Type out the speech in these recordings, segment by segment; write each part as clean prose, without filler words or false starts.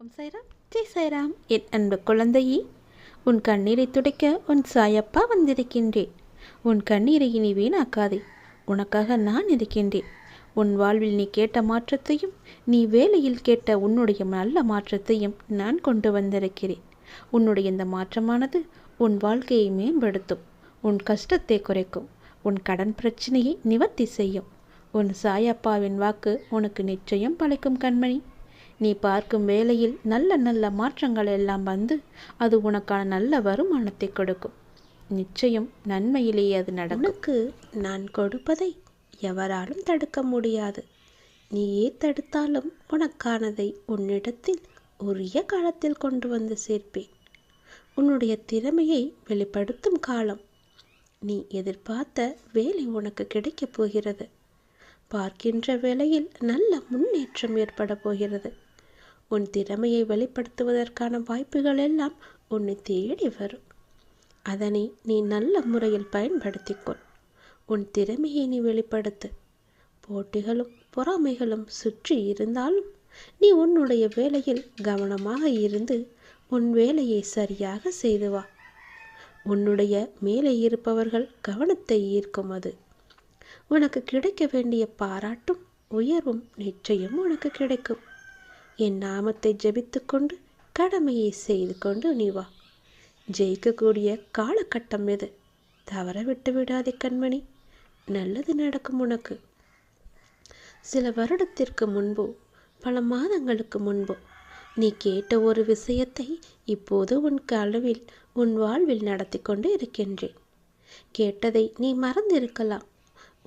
ஓம் சாய்ராம், ஜெய் சாய்ராம். என் அன்பு குழந்தையே, உன் கண்ணீரை துடைக்க உன் சாயப்பா வந்திருக்கின்றேன். உன் கண்ணீரை இனி வீணாக்காதே. உனக்காக நான் இருக்கின்றேன். உன் வாழ்வில் நீ கேட்ட மாற்றத்தையும், நீ வேலையில் கேட்ட உன்னுடைய நல்ல மாற்றத்தையும் நான் கொண்டு வந்திருக்கிறேன். உன்னுடைய இந்த மாற்றமானது உன் வாழ்க்கையை மேம்படுத்தும், உன் கஷ்டத்தை குறைக்கும், உன் கடன் பிரச்சனையை நிவர்த்தி செய்யும். உன் சாயப்பாவின் வாக்கு உனக்கு நிச்சயம் பலிக்கும் கண்மணி. நீ பார்க்கும் வேளையில் நல்ல நல்ல மாற்றங்கள் எல்லாம் வந்து அது உனக்கான நல்ல வருமானத்தை கொடுக்கும். நிச்சயம் நன்மையிலேயே அது நடக்கும். உனக்கு நான் கொடுப்பதை எவராலும் தடுக்க முடியாது. நீயே தடுத்தாலும் உனக்கானதை உன்னிடத்தில் உரிய காலத்தில் கொண்டு வந்து சேர்ப்பேன். உன்னுடைய திறமையை வெளிப்படுத்தும் காலம். நீ எதிர்பார்த்த வேலை உனக்கு கிடைக்கப் போகிறது. பார்க்கின்ற வேளையில் நல்ல முன்னேற்றம் ஏற்பட போகிறது. உன் திறமையை வெளிப்படுத்துவதற்கான வாய்ப்புகள் எல்லாம் உன்னை தேடி வரும். அதனை நீ நல்ல முறையில் பயன்படுத்திக்கொள். உன் திறமையை நீ வெளிப்படுத்து. போட்டிகளும் பொறாமைகளும் சுற்றி இருந்தாலும் நீ உன்னுடைய வேலையில் கவனமாக இருந்து உன் வேலையை சரியாக செய்து வா. உன்னுடைய மேலே இருப்பவர்கள் கவனத்தை ஈர்க்கும் அது. உனக்கு கிடைக்க வேண்டிய பாராட்டும் உயர்வும் நிச்சயம் உனக்கு கிடைக்கும். என் நாமத்தை ஜபித்து கொண்டு கடமையை செய்து கொண்டு நீ வா. ஜெயிக்கக்கூடிய காலகட்டம் எது? தவற விட்டு விடாதே கண்மணி. நல்லது நடக்கும் உனக்கு. சில வருடத்திற்கு முன்போ பல மாதங்களுக்கு முன்போ நீ கேட்ட ஒரு விஷயத்தை இப்போது உன் கனவில் உன் வாழ்வில் நடத்தி கொண்டு இருக்கின்றேன். கேட்டதை நீ மறந்திருக்கலாம்.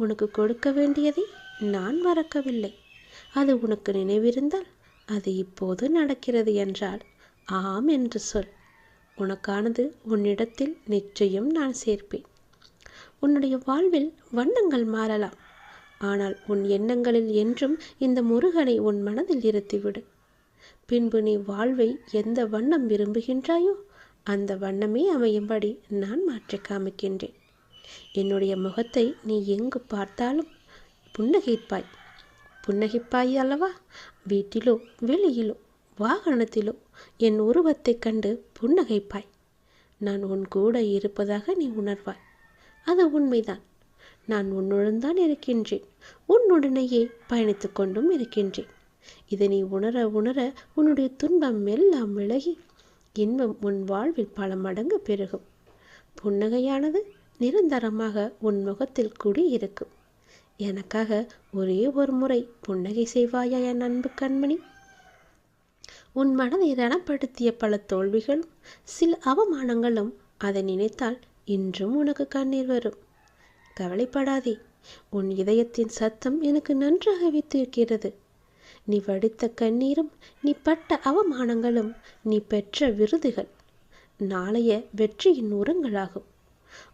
உனக்கு கொடுக்க வேண்டியதை நான் மறக்கவில்லை. அது உனக்கு நினைவிருந்தால் அது இப்போது நடக்கிறது என்றால் ஆம் என்று சொல். உனக்கானது உன்னிடத்தில் நிச்சயம் நான் சேர்ப்பேன். உன்னுடைய வாழ்வில் வண்ணங்கள் மாறலாம். ஆனால் உன் எண்ணங்களில் என்றும் இந்த முருகனை உன் மனதில் இருத்திவிடு. பின்பு நீ வாழ்வை எந்த வண்ணம் விரும்புகின்றாயோ அந்த வண்ணமே அமையும்படி நான் மாற்றி காமிக்கின்றேன். என்னுடைய முகத்தை நீ எங்கு பார்த்தாலும் புன்னகைப்பாய். புன்னகைப்பாய் அல்லவா? வீட்டிலோ வெளியிலோ வாகனத்திலோ என் உருவத்தை கண்டு புன்னகைப்பாய். நான் உன் கூட இருப்பதாக நீ உணர்வாய். அது உண்மைதான். நான் உன்னுடன் தான் இருக்கின்றேன். உன்னுடனேயே பயணித்து கொண்டும் இருக்கின்றேன். இதை நீ உணர உணர உன்னுடைய துன்பம் எல்லாம் விலகி இன்பம் உன் வாழ்வில் பல மடங்கு பெருகும். புன்னகையானது நிரந்தரமாக உன் முகத்தில் குடியிருக்கும். எனக்காக ஒரே ஒரு முறை புன்னகை செய்வாயா என் அன்பு கண்மணி? உன் மனதை ரணப்படுத்திய பல தோல்விகளும் சில அவமானங்களும் அதை நினைத்தால் இன்றும் உனக்கு கண்ணீர் வரும். கவலைப்படாதே. உன் இதயத்தின் சத்தம் எனக்கு நன்றாகவே தீர்க்கிறது. நீ வடித்த கண்ணீரும் நீ பட்ட அவமானங்களும் நீ பெற்ற விருதுகள் நாளைய வெற்றியின் உரங்களாகும்.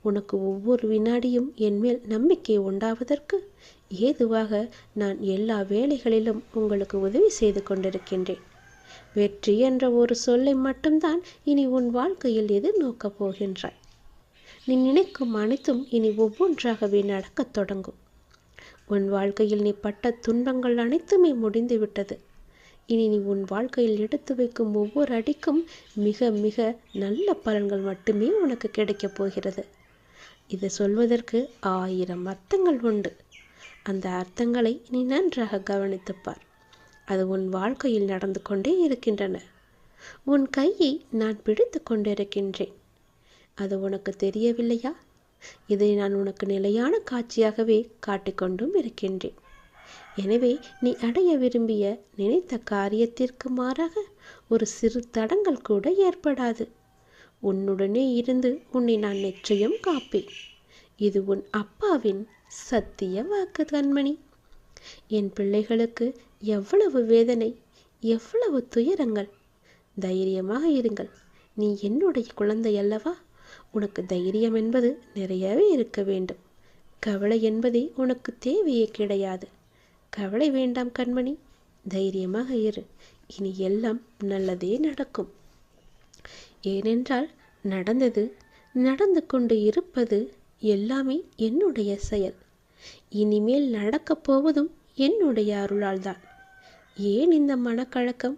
உனக்கு ஒவ்வொரு வினாடியும் என்மேல் நம்பிக்கை உண்டாவதற்கு ஏதுவாக நான் எல்லா வேலைகளிலும் உங்களுக்கு உதவி செய்து கொண்டிருக்கின்றேன். வெற்றி என்ற ஒரு சொல்லை மட்டும்தான் இனி உன் வாழ்க்கையில் எதிர்நோக்கப் போகின்றாய். நீ நினைக்கும் அனைத்தும் இனி ஒவ்வொன்றாகவே நடக்கத் தொடங்கும். உன் வாழ்க்கையில் நீ பட்ட துன்பங்கள் அனைத்துமே முடிந்துவிட்டது. இனி நீ உன் வாழ்க்கையில் எடுத்து வைக்கும் ஒவ்வொரு அடிக்கும் மிக மிக நல்ல பலன்கள் மட்டுமே உனக்கு கிடைக்கப் போகிறது. இதை சொல்வதற்கு 1000 அர்த்தங்கள் உண்டு. அந்த அர்த்தங்களை நீ நன்றாக கவனித்துப்பார். அது உன் வாழ்க்கையில் நடந்து கொண்டே இருக்கின்றன. உன் கையை நான் பிடித்து கொண்டிருக்கின்றேன். அது உனக்கு தெரியவில்லையா? இதை நான் உனக்கு நிலையான காட்சியாகவே காட்டிக்கொண்டும் இருக்கின்றேன். எனவே நீ அடைய விரும்பிய நினைத்த காரியத்திற்கு மாறாக ஒரு சிறு தடங்கள் கூட ஏற்படாது. உன்னுடனே இருந்து உன்னை நான் நிச்சயம் காப்பேன். இது உன் அப்பாவின் சத்திய வாக்கு கண்மணி. என் பிள்ளைகளுக்கு எவ்வளவு வேதனை, எவ்வளவு துயரங்கள். தைரியமாக இருங்கள். நீ என்னுடைய குழந்தை அல்லவா? உனக்கு தைரியம் என்பது நிறையவே இருக்க வேண்டும். கவலை என்பதே உனக்கு தேவையே கிடையாது. கவலை வேண்டாம் கண்மணி. தைரியமாக இரு. இனி எல்லாம் நல்லதே நடக்கும். ஏனென்றால் நடந்தது, நடந்து கொண்டு இருப்பது எல்லாமே என்னுடைய செயல். இனிமேல் நடக்கப் போவதும் என்னுடைய அருளால் தான். ஏன் இந்த மனக்கலக்கம்?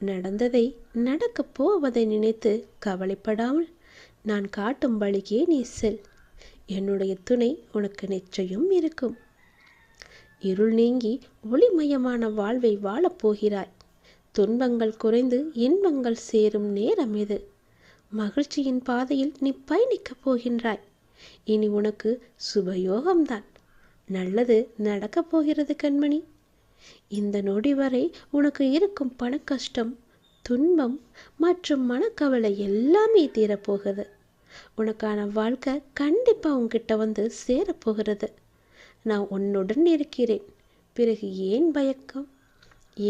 நடந்ததை நடக்கப் போவதை நினைத்து கவலைப்படாமல் நான் காட்டும் வழியே நீ செல். என்னுடைய துணை உனக்கு நிச்சயம் இருக்கும். இருள் நீங்கி ஒளிமயமான வாழ்வை வாழப்போகிறாய். துன்பங்கள் குறைந்து இன்பங்கள் சேரும் நேரம் இது. மகிழ்ச்சியின் பாதையில் நீ பயணிக்கப் போகின்றாய். இனி உனக்கு சுபயோகம்தான். நல்லது நடக்கப் போகிறது கண்மணி. இந்த நொடி வரை உனக்கு இருக்கும் பண கஷ்டம், துன்பம் மற்றும் மனக்கவலை எல்லாமே தீரப்போகுது. உனக்கான வாழ்க்கை கண்டிப்பாக உன்கிட்ட வந்து சேரப்போகிறது. நான் உன்னுடன் இருக்கிறேன். பிறகு ஏன் பயக்கம்,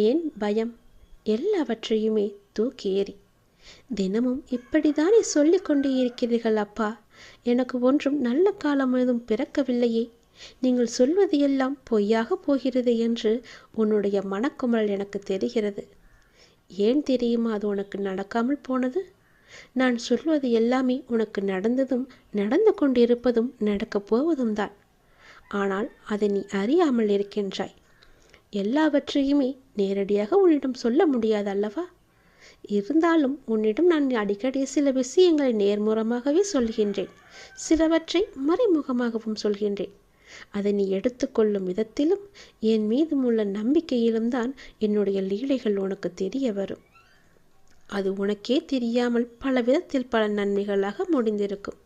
ஏன் பயம்? எல்லாவற்றையுமே தூக்கி ஏறி. தினமும் இப்படித்தானே சொல்லிக் கொண்டே இருக்கிறீர்கள் அப்பா. எனக்கு ஒன்றும் நல்ல காலம் எதுவும் பிறக்கவில்லையே. நீங்கள் சொல்வது எல்லாம் பொய்யாக போகிறது என்று உன்னுடைய மனக்குமரல் எனக்கு தெரிகிறது. ஏன் தெரியுமா அது உனக்கு நடக்காமல் போனது? நான் சொல்வது எல்லாமே உனக்கு நடந்ததும் நடந்து கொண்டிருப்பதும் நடக்கப் போவதும் தான். ஆனால் அதை நீ அறியாமல் இருக்கின்றாய். எல்லாவற்றையுமே நேரடியாக உன்னிடம் சொல்ல முடியாது அல்லவா? இருந்தாலும் உன்னிடம் நான் அடிக்கடி சில விஷயங்களை நேர்முகமாகவே சொல்கின்றேன், சிலவற்றை மறைமுகமாகவும் சொல்கின்றேன். அதை நீ எடுத்துக்கொள்ளும் விதத்திலும் என் மீதும் உள்ள நம்பிக்கையிலும் தான் என்னுடைய லீலைகள் உனக்கு தெரிய வரும். அது உனக்கே தெரியாமல் பல விதத்தில் பல நன்மைகளாக முடிந்திருக்கும்.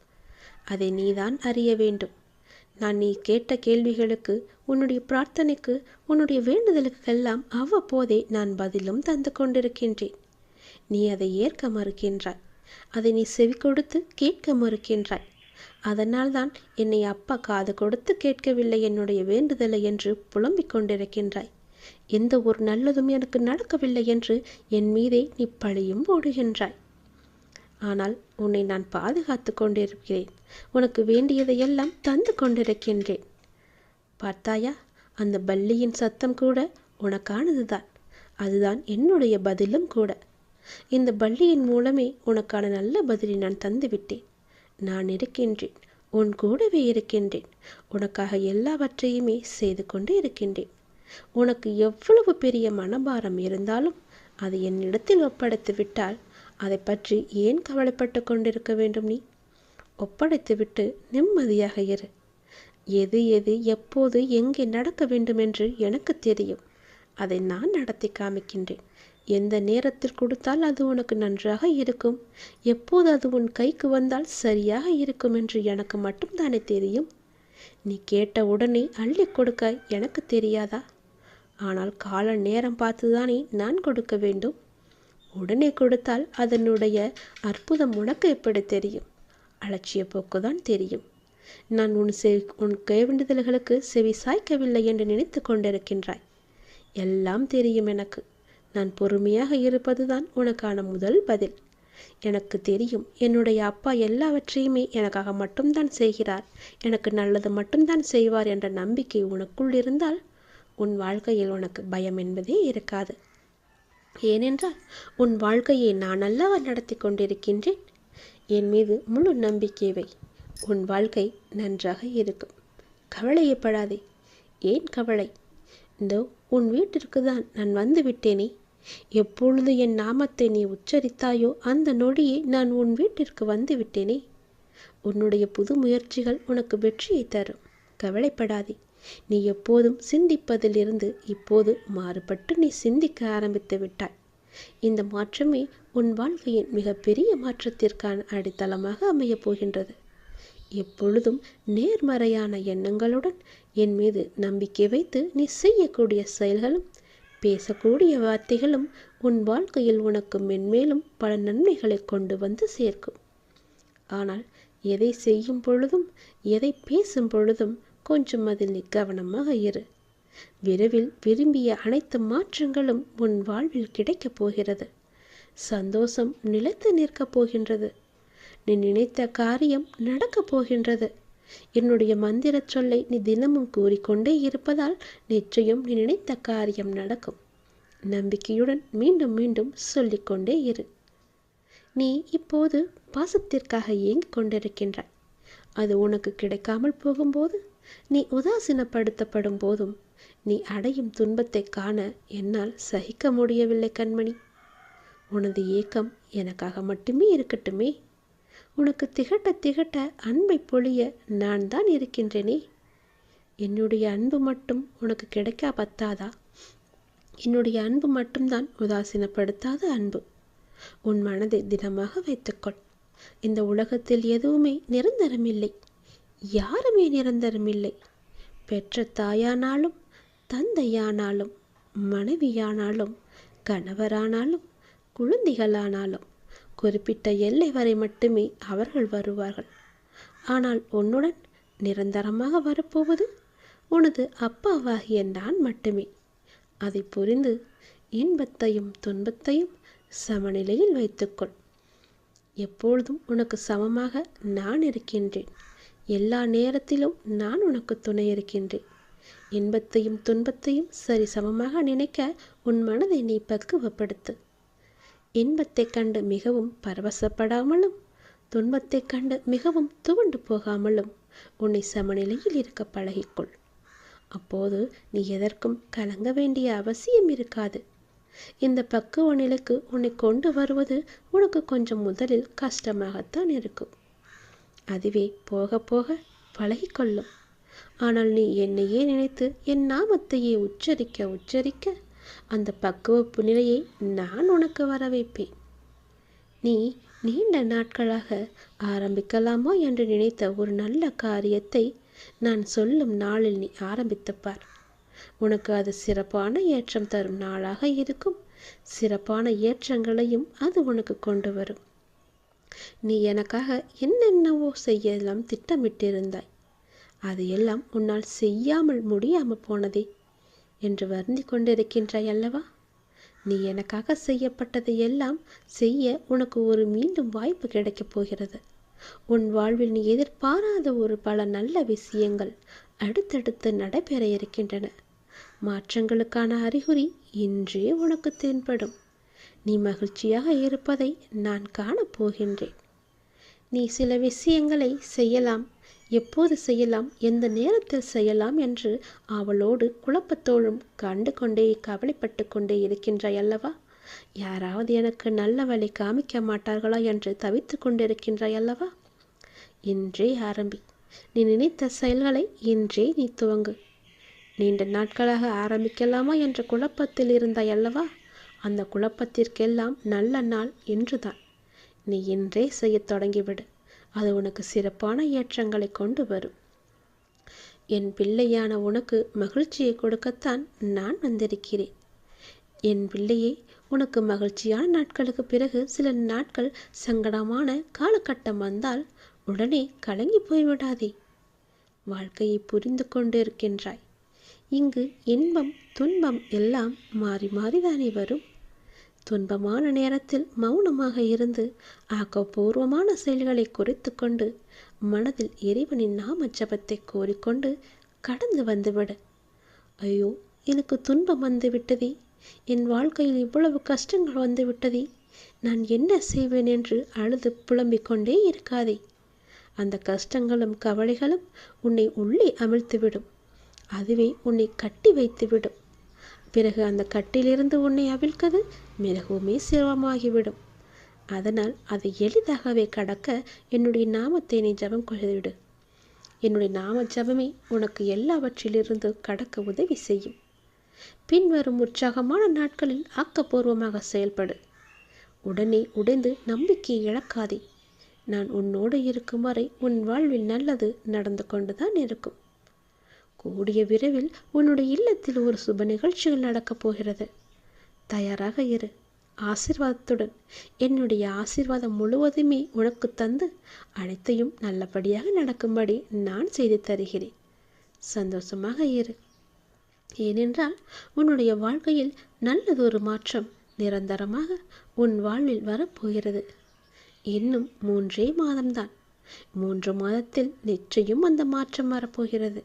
அதை நீதான் அறிய வேண்டும். நான் நீ கேட்ட கேள்விகளுக்கு, உன்னுடைய பிரார்த்தனைக்கு, உன்னுடைய வேண்டுதலுக்கெல்லாம் அவ்வப்போதே நான் பதிலும் தந்து கொண்டிருக்கின்றேன். நீ அதை ஏற்க மறுக்கின்றாய். அதை நீ செவி கொடுத்து கேட்க மறுக்கின்றாய். அதனால்தான் என்னை அப்பா காது கொடுத்து கேட்கவில்லை என்னுடைய வேண்டுதலை என்று புலம்பிக் கொண்டிருக்கின்றாய். எந்த ஒரு நல்லதும் எனக்கு நடக்கவில்லை என்று என் மீதே நீ பழியும் போடுகின்றாய். ஆனால் உன்னை நான் பாதுகாத்து கொண்டிருக்கிறேன். உனக்கு வேண்டியதையெல்லாம் தந்து கொண்டிருக்கின்றேன். பார்த்தாயா, அந்த பல்லியின் சத்தம் கூட உனக்கானதுதான். அதுதான் என்னுடைய பதிலும் கூட. இந்த பல்லியின் மூலமே உனக்கான நல்ல பதிலை நான் தந்துவிட்டேன். நான் இருக்கின்றேன், உன் கூடவே இருக்கின்றேன். உனக்காக எல்லாவற்றையுமே செய்து கொண்டு இருக்கின்றேன். உனக்கு எவ்வளவு பெரிய மனபாரம் இருந்தாலும் அதை என்னிடத்தில் ஒப்படைத்து விட்டால் அதை பற்றி ஏன் கவலைப்பட்டு கொண்டிருக்க வேண்டும்? நீ ஒப்படைத்துவிட்டு நிம்மதியாக இரு. எது எது எப்போது எங்கே நடக்க வேண்டும் என்று எனக்கு தெரியும். அதை நான் நடத்தி காமிக்கின்றேன். எந்த நேரத்தில் கொடுத்தால் அது உனக்கு நன்றாக இருக்கும், எப்போது அது உன் கைக்கு வந்தால் சரியாக இருக்கும் என்று எனக்கு மட்டும்தானே தெரியும். நீ கேட்ட உடனே அள்ளி கொடுக்க எனக்கு தெரியாதா? ஆனால் கால நேரம் பார்த்துதானே நான் கொடுக்க வேண்டும். உடனே கொடுத்தால் அதனுடைய அற்புதம் உனக்கு எப்படி தெரியும்? அலட்சிய போக்குதான் தெரியும். நான் உன் வேண்டுதல்களுக்கு செவி சாய்க்கவில்லை என்று நினைத்து கொண்டிருக்கின்றாய். எல்லாம் தெரியும் எனக்கு. நான் பொறுமையாக இருப்பதுதான் உனக்கான முதல் பதில். எனக்கு தெரியும், என்னுடைய அப்பா எல்லாவற்றையுமே எனக்காக மட்டும்தான் செய்கிறார், எனக்கு நல்லது மட்டும்தான் செய்வார் என்ற நம்பிக்கை உனக்குள் இருந்தால் உன் வாழ்க்கையில் உனக்கு பயம் என்பதே இருக்காது. ஏனென்றால் உன் வாழ்க்கையை நான் அல்லவா நடத்தி கொண்டிருக்கின்றேன். என் மீது முழு நம்பிக்கை வை. உன் வாழ்க்கை நன்றாக இருக்கும். கவலையப்படாதே. ஏன் கவலை? இதோ உன் வீட்டிற்கு தான் நான் வந்து விட்டேனே. எப்பொழுது என் நாமத்தை நீ உச்சரித்தாயோ அந்த நொடியே நான் உன் வீட்டிற்கு வந்து விட்டேனே. உன்னுடைய புது முயற்சிகள் உனக்கு வெற்றியை தரும். கவலைப்படாதே. நீ எப்போதும் சிந்திப்பதிலிருந்து இப்போது மாறுபட்டு நீ சிந்திக்க ஆரம்பித்து விட்டாய். இந்த மாற்றமே உன் வாழ்க்கையின் மிகப்பெரிய மாற்றத்திற்கான அடித்தளமாக அமையப் போகின்றது. எப்பொழுதும் நேர்மறையான எண்ணங்களுடன் என் மீது நம்பிக்கை வைத்து நீ செய்யக்கூடிய செயல்களும் பேசக்கூடிய வார்த்தைகளும் உன் வாழ்க்கையில் உனக்கு மென்மேலும் பல நன்மைகளை கொண்டு வந்து சேர்க்கும். ஆனால் எதை செய்யும் பொழுதும் எதை பேசும் பொழுதும் கொஞ்சம் அதில் நீ கவனமாக இரு. விரைவில் விரும்பிய அனைத்து மாற்றங்களும் உன் வாழ்வில் கிடைக்கப் போகிறது. சந்தோஷம் நிலைத்து நிற்கப் போகின்றது. நீ நினைத்த காரியம் நடக்கப் போகின்றது. என்னுடைய மந்திர சொல்லை நீ தினமும் கூறிக்கொண்டே இருப்பதால் நிச்சயம் நீ நினைத்த காரியம் நடக்கும். நம்பிக்கையுடன் மீண்டும் மீண்டும் சொல்லிக்கொண்டே இரு. நீ இப்போது பாசத்திற்காக ஏங்கிக் கொண்டிருக்கின்றாய். அது உனக்கு கிடைக்காமல் போகும்போது, நீ உதாசீனப்படுத்தப்படும் போதும் நீ அடையும் துன்பத்தை காண என்னால் சகிக்க முடியவில்லை கண்மணி. உனது ஏக்கம் எனக்காக மட்டுமே இருக்கட்டுமே. உனக்கு திகட்ட திகட்ட அன்பை பொழிய நான் தான் இருக்கின்றேனே. என்னுடைய அன்பு மட்டும் உனக்கு கிடைக்கா பத்தாதா? என்னுடைய அன்பு மட்டும்தான் உதாசீனப்படுத்தாத அன்பு. உன் மனதை திடமாக வைத்துக்கொள். இந்த உலகத்தில் எதுவுமே நிரந்தரமில்லை. யாருமே நிரந்தரமில்லை. பெற்ற தாயானாலும், தந்தையானாலும், மனைவியானாலும், கணவரானாலும், குழந்தைகளானாலும் குறிப்பிட்ட எல்லை வரை மட்டுமே அவர்கள் வருவார்கள். ஆனால் உன்னுடன் நிரந்தரமாக வரப்போவது உனது அப்பாவாகிய நான் மட்டுமே. அதை புரிந்து இன்பத்தையும் துன்பத்தையும் சமநிலையில் வைத்துக்கொள். எப்பொழுதும் உனக்கு சமமாக நான் இருக்கின்றேன். எல்லா நேரத்திலும் நான் உனக்கு துணை இருக்கின்றேன். இன்பத்தையும் துன்பத்தையும் சரி சமமாக நினைக்க உன் மனதை நீ பக்குவப்படுத்து. இன்பத்தை கண்டு மிகவும் பரவசப்படாமலும், துன்பத்தை கண்டு மிகவும் துவண்டு போகாமலும் உன்னை சமநிலையில் இருக்க பழகிக்கொள். அப்போது நீ எதற்கும் கலங்க வேண்டிய அவசியம் இருக்காது. இந்த பக்குவ நிலைக்கு உன்னை கொண்டு வருவது உனக்கு கொஞ்சம் முதலில் கஷ்டமாகத்தான் இருக்கும். அதுவே போக போக பழகிக்கொள்ளும். ஆனால் நீ என்னையே நினைத்து என் நாமத்தையே உச்சரிக்க உச்சரிக்க அந்த பக்குவப்பு நிலையை நான் உனக்கு வர வைப்பேன். நீ நீண்ட நாட்களாக ஆரம்பிக்கலாமா என்று நினைத்த ஒரு நல்ல காரியத்தை நான் சொல்லும் நாளில் நீ ஆரம்பித்துப்பார். உனக்கு அது சிறப்பான ஏற்றம் தரும் நாளாக இருக்கும். சிறப்பான ஏற்றங்களையும் அது உனக்கு கொண்டு வரும். நீ எனக்காக என்னென்னவோ செய்யலாம் திட்டமிட்டிருந்தாய். அதையெல்லாம் உன்னால் செய்யாமல் முடியாமல் போனதே என்று வருந்தி கொண்டிருக்கின்றாய் அல்லவா? நீ எனக்காக செய்யப்பட்டதை எல்லாம் செய்ய உனக்கு ஒரு மீண்டும் வாய்ப்பு கிடைக்கப் போகிறது. உன் வாழ்வில் நீ எதிர்பாராத ஒரு பல நல்ல விஷயங்கள் அடுத்தடுத்து நடைபெற இருக்கின்றன. மாற்றங்களுக்கான அறிகுறி இன்றே உனக்கு தென்படும். நீ மகிழ்ச்சியாக இருப்பதை நான் காணப்போகின்றேன். நீ சில விஷயங்களை செய்யலாம், எப்போது செய்யலாம், எந்த நேரத்தில் செய்யலாம் என்று அவளோடு குழப்பத்தோடும் கண்டு கொண்டே கவலைப்பட்டு கொண்டே இருக்கின்றாய் அல்லவா? யாராவது எனக்கு நல்ல வழி காமிக்க மாட்டார்களா என்று தவித்து கொண்டிருக்கின்றாய் அல்லவா? இன்றே ஆரம்பி. நீ நினைத்த செயல்களை இன்றே நீ துவங்கு. நீண்ட நாட்களாக ஆரம்பிக்கலாமா என்ற குழப்பத்தில் இருந்தாய் அல்லவா? அந்த குழப்பத்திற்கெல்லாம் நல்ல நாள் இன்றுதான். நீ இன்றே செய்யத் தொடங்கிவிடு. அது உனக்கு சிறப்பான ஏற்றங்களை கொண்டு வரும். என் பிள்ளையான உனக்கு மகிழ்ச்சியை கொடுக்கத்தான் நான் வந்திருக்கிறேன். என் பிள்ளையே, உனக்கு மகிழ்ச்சியான நாட்களுக்கு பிறகு சில நாட்கள் சங்கடமான காலகட்டம் வந்தால் உடனே கலங்கி போய்விடாதே. வாழ்க்கையை புரிந்து கொண்டிருக்கின்றாய். இங்கு இன்பம் துன்பம் எல்லாம் மாறி மாறிதானே வரும். துன்பமான நேரத்தில் மௌனமாக இருந்து ஆக்கப்பூர்வமான செயல்களை குறித்து கொண்டு மனதில் இறைவனின் நாம ஜபத்தை கோரிக்கொண்டு கடந்து வந்துவிடு. ஐயோ, எனக்கு துன்பம் வந்து விட்டதே, என் வாழ்க்கையில் இவ்வளவு கஷ்டங்கள் வந்து விட்டதே, நான் என்ன செய்வேன் என்று அழுது புலம்பிக் கொண்டே இருக்காதே. அந்த கஷ்டங்களும் கவலைகளும் உன்னை உள்ளே அமிழ்த்துவிடும். அதுவே உன்னை கட்டி வைத்துவிடும். பிறகு அந்த கட்டிலிருந்து உன்னை அவிழ்க்கது மிகவுமே சிரமமாகிவிடும். அதனால் அதை எளிதாகவே கடக்க என்னுடைய நாமத்தை நீ ஜபம் கொள்ளுவிடு. என்னுடைய நாம ஜபமே உனக்கு எல்லாவற்றிலிருந்து கடக்க உதவி செய்யும். பின்வரும் உற்சாகமான நாட்களில் ஆக்கப்பூர்வமாக செயல்படு. உடனே உடைந்து நம்பிக்கையை இழக்காதே. நான் உன்னோடு இருக்கும் வரை உன் வாழ்வில் நல்லது நடந்து கொண்டுதான் இருக்கும். கூடிய விரைவில் உன்னுடைய இல்லத்தில் ஒரு சுப நிகழ்ச்சிகள் நடக்கப் போகிறது. தயாராக இரு. ஆசீர்வாதத்துடன் என்னுடைய ஆசீர்வாதம் முழுவதுமே உனக்கு தந்து அனைத்தையும் நல்லபடியாக நடக்கும்படி நான் செய்து தருகிறேன். சந்தோஷமாக இரு. ஏனென்றால் உன்னுடைய வாழ்க்கையில் நல்லதொரு மாற்றம் நிரந்தரமாக உன் வாழ்வில் வரப்போகிறது. இன்னும் 3 மாதம்தான். 3 மாதத்தில் நிச்சயம் அந்த மாற்றம் வரப்போகிறது.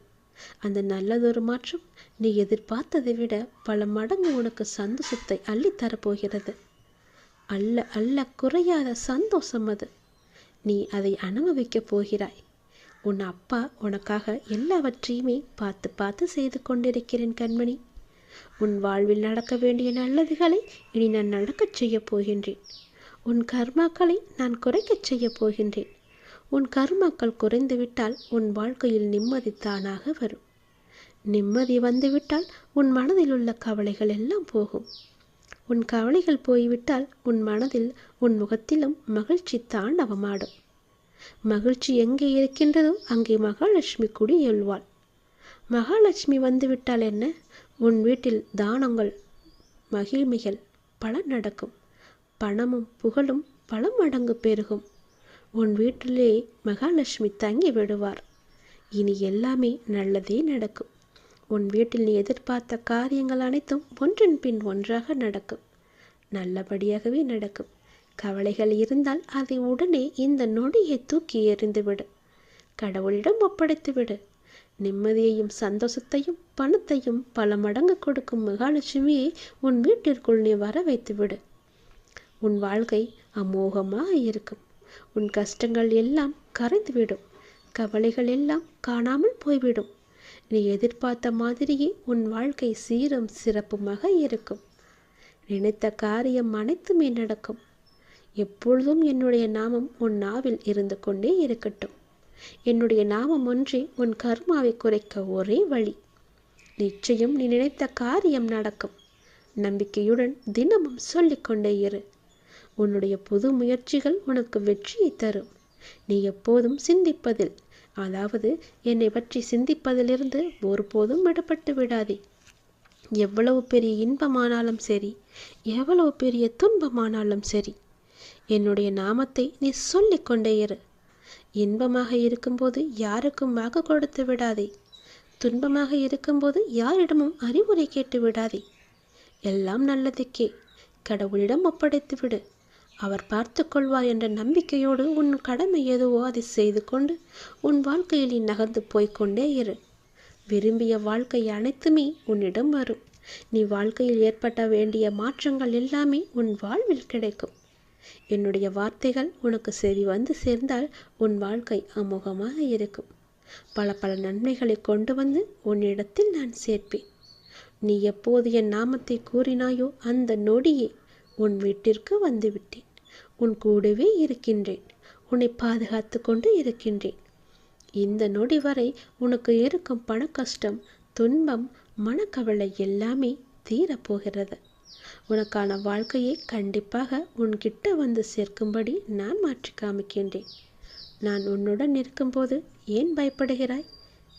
அந்த நல்லதொரு மாற்றம் நீ எதிர்பார்த்ததை விட பல மடங்கு உனக்கு சந்தோஷத்தை அள்ளித்தரப்போகிறது. அல்ல அல்ல குறையாத சந்தோஷம் அது. நீ அதை அனுபவிக்கப் போகிறாய். உன் அப்பா உனக்காக எல்லாவற்றையுமே பார்த்து பார்த்து செய்து கொண்டிருக்கிறேன் கண்மணி. உன் வாழ்வில் நடக்க வேண்டிய நல்லதுகளை இனி நான் நடக்கச் செய்யப் போகின்றேன். உன் கர்மாக்களை நான் குறைக்கச் செய்யப் போகின்றேன். உன் கர்மாக்கள் குறைந்துவிட்டால் உன் வாழ்க்கையில் நிம்மதி தானாக வரும். நிம்மதி வந்துவிட்டால் உன் மனதில் உள்ள கவலைகள் எல்லாம் போகும். உன் கவலைகள் போய்விட்டால் உன் மனதில் உன் முகத்திலும் மகிழ்ச்சி தாண்டவமாடும். மகிழ்ச்சி எங்கே இருக்கின்றதோ அங்கே மகாலட்சுமி குடியேழ்வாள். மகாலட்சுமி வந்துவிட்டால் என்ன, உன் வீட்டில் தானங்கள் மகிழ்மைகள் பல நடக்கும். பணமும் புகழும் பல மடங்கு பெருகும். உன் வீட்டிலே மகாலட்சுமி தங்கி விடுவார். இனி எல்லாமே நல்லதே நடக்கும். உன் வீட்டில் நீ எதிர்பார்த்த காரியங்கள் அனைத்தும் ஒன்றின் பின் ஒன்றாக நடக்கும். நல்லபடியாகவே நடக்கும். கவலைகள் இருந்தால் அதை உடனே இந்த நொடியை தூக்கி எறிந்துவிடு. கடவுளிடம் ஒப்படைத்துவிடு. நிம்மதியையும் சந்தோஷத்தையும் பணத்தையும் பல மடங்கு கொடுக்கும் மகாலட்சுமியை உன் வீட்டிற்குள் நீ வர வைத்துவிடு. உன் வாழ்க்கை அமோகமாக இருக்கும். உன் கஷ்டங்கள் எல்லாம் கரைந்துவிடும். கவலைகள் எல்லாம் காணாமல் போய்விடும். நீ எதிர்பார்த்த மாதிரியே உன் வாழ்க்கை சீரும் சிறப்புமாக இருக்கும். நினைத்த காரியம் அனைத்துமே நடக்கும். எப்பொழுதும் என்னுடைய நாமம் உன் நாவில் இருந்து கொண்டே இருக்கட்டும். என்னுடைய நாமம் ஒன்றே உன் கர்மாவை குறைக்க ஒரே வழி. நிச்சயம் நீ நினைத்த காரியம் நடக்கும். நம்பிக்கையுடன் தினமும் சொல்லிக்கொண்டே இரு. உன்னுடைய புது முயற்சிகள் உனக்கு வெற்றியை தரும். நீ எப்போதும் சிந்திப்பதில், அதாவது என்னை பற்றி சிந்திப்பதிலிருந்து ஒருபோதும் விடுபட்டு விடாதே. எவ்வளவு பெரிய இன்பமானாலும் சரி, எவ்வளவு பெரிய துன்பமானாலும் சரி, என்னுடைய நாமத்தை நீ சொல்லிக்கொண்டே இரு. இன்பமாக இருக்கும்போது யாருக்கும் வாக்கு கொடுத்து விடாதே. துன்பமாக இருக்கும்போது யாரிடமும் அறிவுரை கேட்டு விடாதே. எல்லாம் நல்லதுக்கே. கடவுளிடம் ஒப்படைத்து விடு. அவர் பார்த்து கொள்வார் என்ற நம்பிக்கையோடு உன் கடமை எதுவோ அதை செய்து கொண்டு உன் வாழ்க்கையில் நீ நகர்ந்து போய்கொண்டே இரு. விரும்பிய வாழ்க்கை அனைத்துமே உன்னிடம் வரும். நீ வாழ்க்கையில் ஏற்பட்ட வேண்டிய மாற்றங்கள் எல்லாமே உன் வாழ்வில் கிடைக்கும். என்னுடைய வார்த்தைகள் உனக்கு செவி வந்து சேர்ந்தால் உன் வாழ்க்கை அமோகமாக இருக்கும். பல பல நன்மைகளை கொண்டு வந்து உன்னிடத்தில் நான் சேர்ப்பேன். நீ எப்போது என் நாமத்தை கூறினாயோ அந்த நொடியே உன் வீட்டிற்கு வந்துவிட்டேன். உன் கூடவே இருக்கின்றேன். உன்னை பாதுகாத்து கொண்டு இருக்கின்றேன். இந்த நொடி வரை உனக்கு இருக்கும் பண கஷ்டம், துன்பம், மனக்கவலை எல்லாமே தீரப்போகிறது. உனக்கான வாழ்க்கையை கண்டிப்பாக உன்கிட்ட வந்து சேர்க்கும்படி நான் மாற்றி காமிக்கின்றேன். நான் உன்னுடன் இருக்கும்போது ஏன் பயப்படுகிறாய்?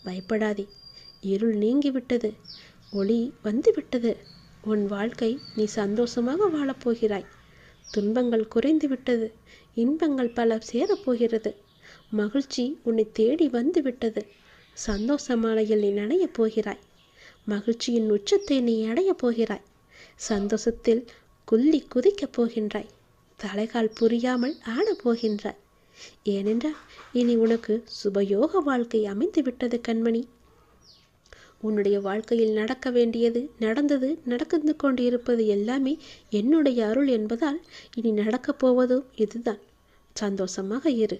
பயப்படாதே. இருள் நீங்கிவிட்டது. ஒளி வந்துவிட்டது. உன் வாழ்க்கை நீ சந்தோஷமாக வாழப்போகிறாய். துன்பங்கள் குறைந்து விட்டது. இன்பங்கள் பல சேரப்போகிறது. மகிழ்ச்சி உன்னை தேடி வந்து விட்டது. சந்தோஷ மாலையில் நீ நனையப் போகிறாய். மகிழ்ச்சியின் உச்சத்தை நீ அடையப் போகிறாய். சந்தோஷத்தில் குள்ளி குதிக்கப் போகின்றாய். தலைகால் புரியாமல் ஆடப் போகின்றாய். ஏனென்றால் இனி உனக்கு சுபயோக வாழ்க்கை அமைந்து விட்டது கண்மணி. உன்னுடைய வாழ்க்கையில் நடக்க வேண்டியது நடந்தது, நடந்து கொண்டு இருப்பது எல்லாமே என்னுடைய அருள் என்பதால் இனி நடக்கப் போவதும் இதுதான். சந்தோஷமாக இரு.